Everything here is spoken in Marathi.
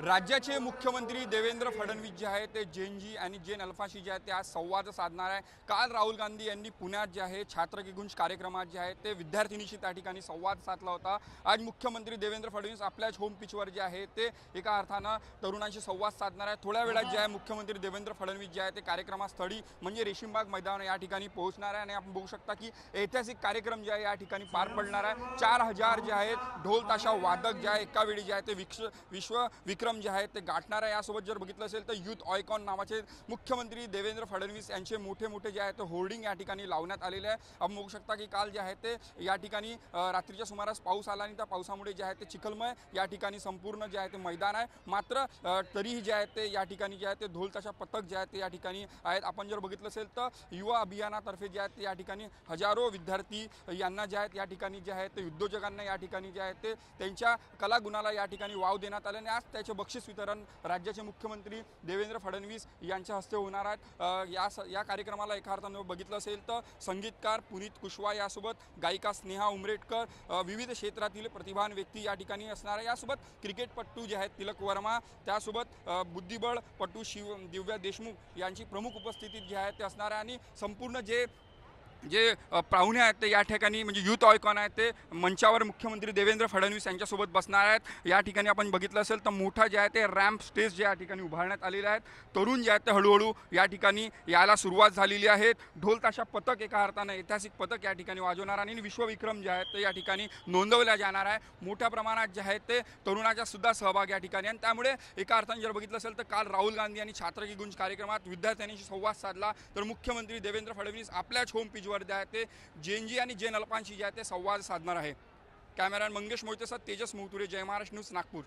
राज्याचे मुख्यमंत्री देवेंद्र फडणवीस जे आहेत ते जेनजी आणि जेन अल्फाशी जे आहेत ते आज संवाद साधणार आहे। काल राहुल गांधी यांनी पुण्यात जे आहे छात्र की गुंज कार्यक्रमात जे आहे ते विद्यार्थिनीशी त्या ठिकाणी संवाद साधला होता। आज मुख्यमंत्री देवेंद्र फडणवीस आपल्याच होम पिचवर जे आहे ते एका अर्थानं तरुणांशी संवाद साधणार आहे। थोड्या वेळात जे आहे मुख्यमंत्री देवेंद्र फडणवीस जे आहे ते कार्यक्रमस्थळी म्हणजे रेशीमबाग मैदान या ठिकाणी पोहोचणार आहे आणि आपण बघू शकता की ऐतिहासिक कार्यक्रम जे आहे या ठिकाणी पार पडणार आहे। 4000 जे आहेत ढोल ताशा वादक जे आहे एका वेळी जे आहे ते विश्व विक्रम जे आहे ते गाठणार आहे। यासोबत जर बघितलं असेल तर यूथ आयकॉन नावाचे मुख्यमंत्री देवेंद्र फडणवीस यांचे मोठे मोठे जे आहे ते होर्डिंग या ठिकाणी लावण्यात आलेले आहे। आपण बघू शकता की काल जे आहे ते या ठिकाणी रात्रीच्या सुमारास पाऊस आला आणि त्या पावसामुळे जे आहे ते चिखलमय या ठिकाणी संपूर्ण जे आहे ते मैदान आहे। मात्र तरीही जे आहे ते या ठिकाणी जे आहे ते ढोल ताशा पथक जे आहे ते या ठिकाणी आहेत। आपण जर बघितलं असेल तर युवा अभियानातर्फे जे आहेत ते या ठिकाणी हजारो विद्यार्थी यांना जे आहेत या ठिकाणी जे आहे ते उद्योजकांना या ठिकाणी जे आहे ते त्यांच्या कलागुणाला या ठिकाणी वाव देण्यात आले आणि आज त्याचे बक्षीस वितरण राज्याचे मुख्यमंत्री देवेंद्र फडणवीस यांच्या हस्ते होणार आहेत। या कार्यक्रमाला एका अर्थानं बघितलं असेल तर संगीतकार पुनीत कुशवा यासोबत गायिका स्नेहा उमरेटकर विविध क्षेत्रातील प्रतिभान व्यक्ती या ठिकाणी असणार आहे। यासोबत क्रिकेटपटू जे आहेत तिलक वर्मा त्यासोबत बुद्धिबळपटू दिव्या देशमुख यांची प्रमुख उपस्थितीत जे आहे ते असणार आहे आणि संपूर्ण जे पाहुणे आहेत ते या ठिकाणी म्हणजे यूथ आयकॉन आहेत ते मंचावर मुख्यमंत्री देवेंद्र फडणवीस यांच्यासोबत बसणार आहेत। या ठिकाणी आपण बघितलं असेल तर मोठा जे आहे ते रॅम्प स्टेज जे या ठिकाणी उभारण्यात आलेले आहेत। तरुण जे आहेत ते हळूहळू या ठिकाणी यायला सुरुवात झालेली आहे। ढोल ताशा पथक एका अर्थानं ऐतिहासिक पथक या ठिकाणी वाजवणार आणि विश्वविक्रम जे आहेत ते या ठिकाणी नोंदवल्या जाणार आहे। मोठ्या प्रमाणात जे आहेत ते तरुणाचा सुद्धा सहभाग या ठिकाणी आणि त्यामुळे एका अर्थानं जर बघितलं असेल तर काल राहुल गांधी आणि छात्र की गुंज कार्यक्रमात विद्यार्थ्यांशी संवाद साधला तर मुख्यमंत्री देवेंद्र फडणवीस आपल्याच होम पिचवर जे आहे ते जेनजी आणि जेन अल्फाशी जे आहे ते संवाद साधणार आहे। कॅमेरामॅन मंगेश मोहितेसह तेजस मोहतुरे, जय महाराष्ट्र न्यूज, नागपूर।